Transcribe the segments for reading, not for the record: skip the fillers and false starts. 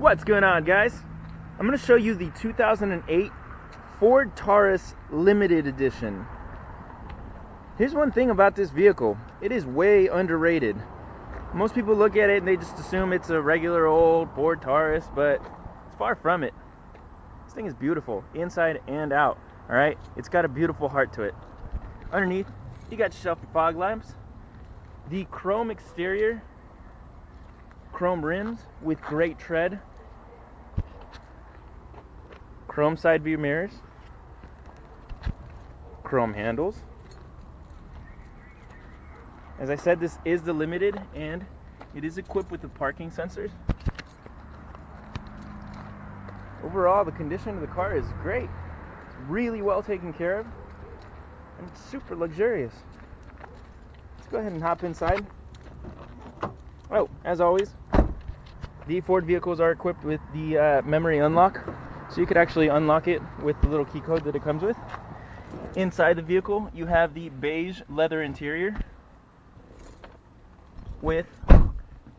What's going on, guys? I'm going to show you the 2008 Ford Taurus Limited Edition. Here's one thing about this vehicle. It is way underrated. Most people look at it and they just assume it's a regular old Ford Taurus, but it's far from it. This thing is beautiful, inside and out. Alright? It's got a beautiful heart to it. Underneath, you got yourself your fog lamps, the chrome exterior, chrome rims with great tread, chrome side view mirrors, chrome handles. As I said, this is the Limited and it is equipped with the parking sensors. Overall, the condition of the car is great. It's really well taken care of and it's super luxurious. Let's go ahead and hop inside. Oh, as always, the Ford vehicles are equipped with the memory unlock, so you could actually unlock it with the little key code that it comes with. Inside the vehicle, you have the beige leather interior with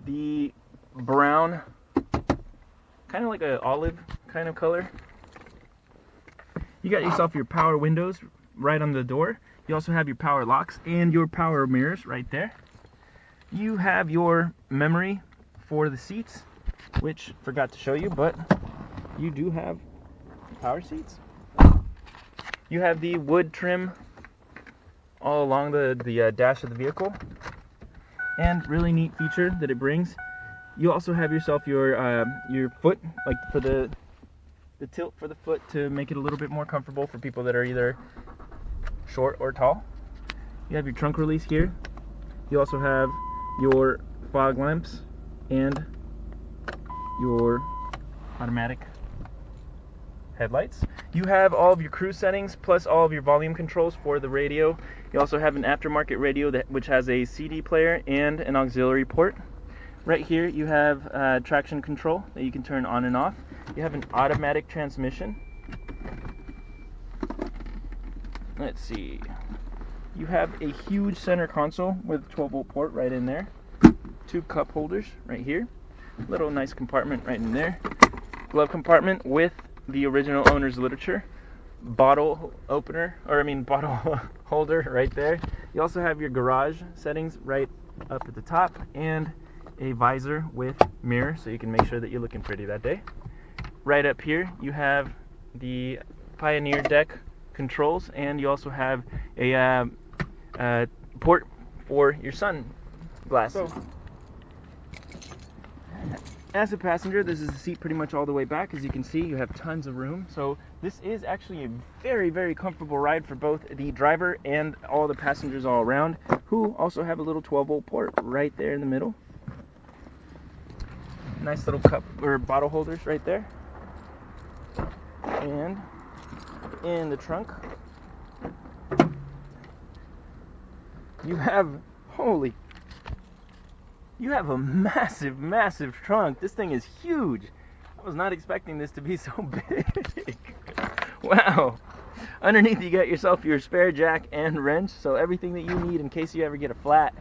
the brown, kind of like an olive kind of color. You got yourself your power windows right on the door. You also have your power locks and your power mirrors right there. You have your memory for the seats, which forgot to show you, but you do have power seats. You have the wood trim all along the dash of the vehicle, and really neat feature that it brings, you also have yourself your foot, like for the tilt for the foot to make it a little bit more comfortable for people that are either short or tall. You have your trunk release here. You also have your fog lamps and your automatic headlights. You have all of your cruise settings plus all of your volume controls for the radio. You also have an aftermarket radio which has a CD player and an auxiliary port. Right here you have traction control that you can turn on and off. You have an automatic transmission. Let's see. You have a huge center console with a 12-volt port right in there. Two cup holders right here. Little nice compartment right in there. Glove compartment with the original owner's literature. Bottle opener, bottle holder right there. You also have your garage settings right up at the top and a visor with mirror so you can make sure that you're looking pretty that day. Right up here you have the Pioneer deck controls, and you also have a port for your sunglasses. So, as a passenger, this is the seat pretty much all the way back. As you can see, you have tons of room. So this is actually a very, very comfortable ride for both the driver and all the passengers all around, who also have a little 12-volt port right there in the middle. Nice little cup or bottle holders right there. And in the trunk, you have, you have a massive, massive trunk. This thing is huge. I was not expecting this to be so big. Wow. Underneath you got yourself your spare jack and wrench, so everything that you need in case you ever get a flat.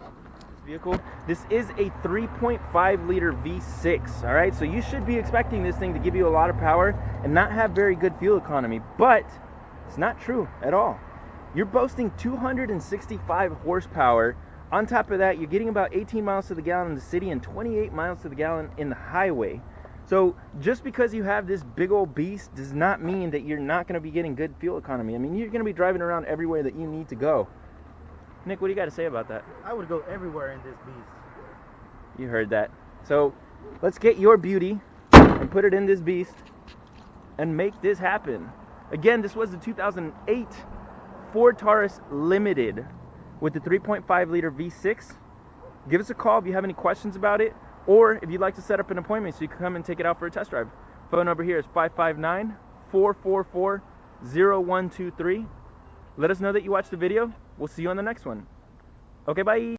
This vehicle, this is a 3.5 liter V6, alright? So you should be expecting this thing to give you a lot of power and not have very good fuel economy, but it's not true at all. You're boasting 265 horsepower. On top of that, you're getting about 18 miles to the gallon in the city and 28 miles to the gallon in the highway. So just because you have this big old beast does not mean that you're not going to be getting good fuel economy. I mean, you're going to be driving around everywhere that you need to go. Nick, what do you got to say about that? I would go everywhere in this beast. You heard that. So let's get your beauty and put it in this beast and make this happen. Again, this was the 2008 Ford Taurus Limited with the 3.5 liter V6. Give us a call if you have any questions about it, or if you'd like to set up an appointment so you can come and take it out for a test drive. Phone number here is 559-444-0123. Let us know that you watched the video. We'll see you on the next one. Okay, bye.